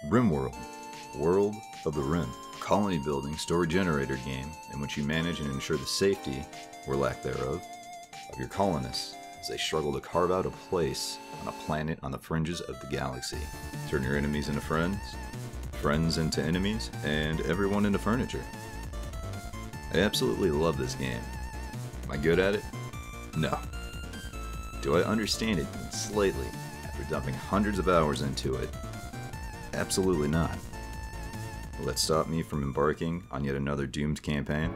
RimWorld, World of the Rim, a colony building story generator game in which you manage and ensure the safety, or lack thereof, of your colonists as they struggle to carve out a place on a planet on the fringes of the galaxy. Turn your enemies into friends, friends into enemies, and everyone into furniture. I absolutely love this game. Am I good at it? No. Do I understand it even slightly after dumping hundreds of hours into it? Absolutely not. Will that stop me from embarking on yet another doomed campaign?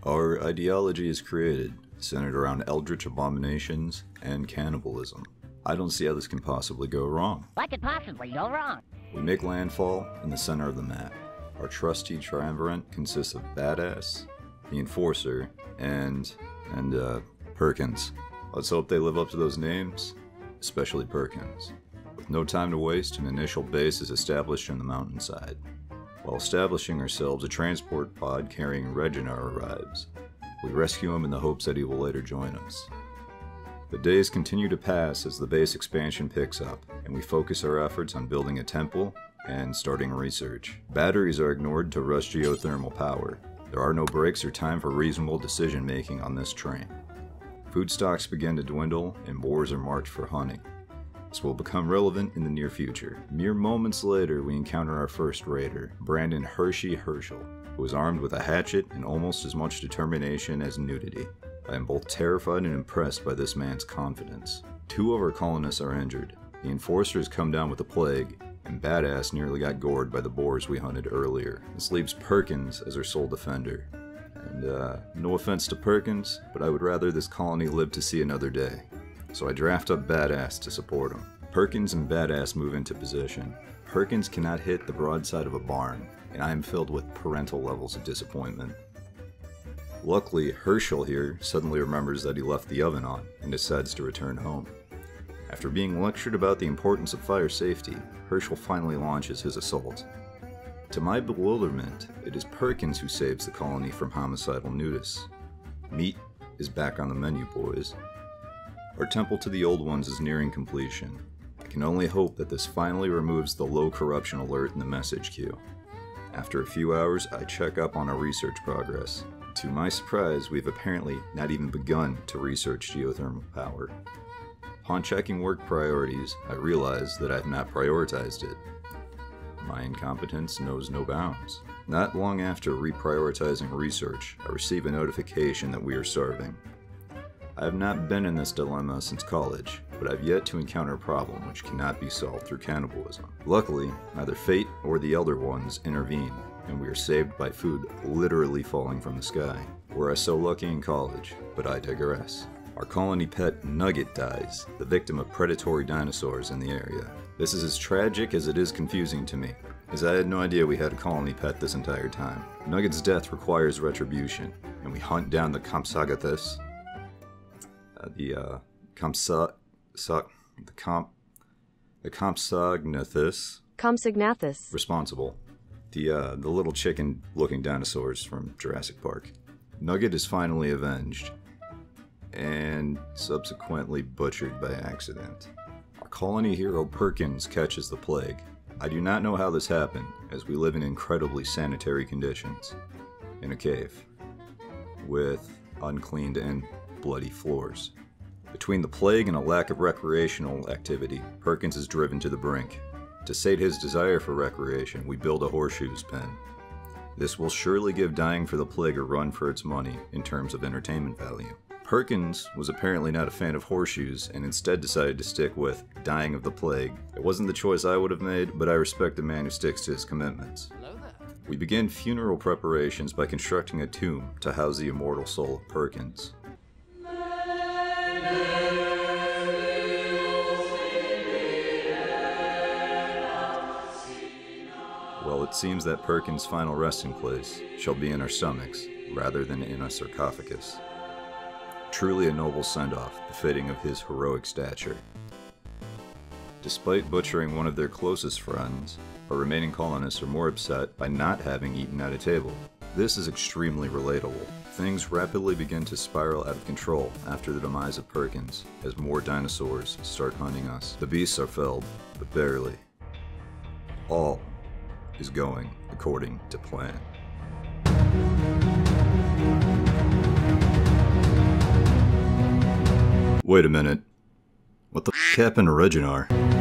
Our ideology is created, centered around eldritch abominations and cannibalism. I don't see how this can possibly go wrong. What could possibly go wrong? We make landfall in the center of the map. Our trusty triumvirate consists of Badass, the Enforcer, and Perkins. Let's hope they live up to those names, especially Perkins. With no time to waste, an initial base is established in the mountainside. While establishing ourselves, a transport pod carrying Renegade arrives. We rescue him in the hopes that he will later join us. The days continue to pass as the base expansion picks up, and we focus our efforts on building a temple and starting research. Batteries are ignored to rush geothermal power. There are no breaks or time for reasonable decision making on this train. Food stocks begin to dwindle, and boars are marked for hunting. This will become relevant in the near future. Mere moments later, we encounter our first raider, Brandon Hershel, who is armed with a hatchet and almost as much determination as nudity. I am both terrified and impressed by this man's confidence. Two of our colonists are injured. The Enforcers come down with the plague, and Badass nearly got gored by the boars we hunted earlier. This leaves Perkins as our sole defender. And no offense to Perkins, but I would rather this colony live to see another day. So I draft up Badass to support him. Perkins and Badass move into position. Perkins cannot hit the broadside of a barn, and I am filled with parental levels of disappointment. Luckily, Hershel here suddenly remembers that he left the oven on and decides to return home. After being lectured about the importance of fire safety, Hershel finally launches his assault. To my bewilderment, it is Perkins who saves the colony from homicidal nudists. Meat is back on the menu, boys. Our temple to the old ones is nearing completion. I can only hope that this finally removes the low corruption alert in the message queue. After a few hours, I check up on our research progress. To my surprise, we've apparently not even begun to research geothermal power. Upon checking work priorities, I realize that I have not prioritized it. My incompetence knows no bounds. Not long after reprioritizing research, I receive a notification that we are starving. I have not been in this dilemma since college, but I've yet to encounter a problem which cannot be solved through cannibalism. Luckily, neither fate or the Elder Ones intervene, and we are saved by food literally falling from the sky. Were I so lucky in college, but I digress. Our colony pet Nugget dies, the victim of predatory dinosaurs in the area. This is as tragic as it is confusing to me, as I had no idea we had a colony pet this entire time. Nugget's death requires retribution, and we hunt down the Compsognathus responsible. The little chicken-looking dinosaurs from Jurassic Park. Nugget is finally avenged, and subsequently butchered by accident. Our colony hero Perkins catches the plague. I do not know how this happened, as we live in incredibly sanitary conditions, in a cave, with uncleaned and bloody floors. Between the plague and a lack of recreational activity, Perkins is driven to the brink. To sate his desire for recreation, we build a horseshoes pen. This will surely give dying for the plague a run for its money in terms of entertainment value. Perkins was apparently not a fan of horseshoes and instead decided to stick with dying of the plague. It wasn't the choice I would have made, but I respect a man who sticks to his commitments. We begin funeral preparations by constructing a tomb to house the immortal soul of Perkins. Well, it seems that Perkins' final resting place shall be in our stomachs, rather than in a sarcophagus. Truly a noble send-off, befitting of his heroic stature. Despite butchering one of their closest friends, our remaining colonists are more upset by not having eaten at a table. This is extremely relatable. Things rapidly begin to spiral out of control after the demise of Perkins, as more dinosaurs start hunting us. The beasts are felled, but barely. All is going according to plan. Wait a minute. What the f happened to Reginar?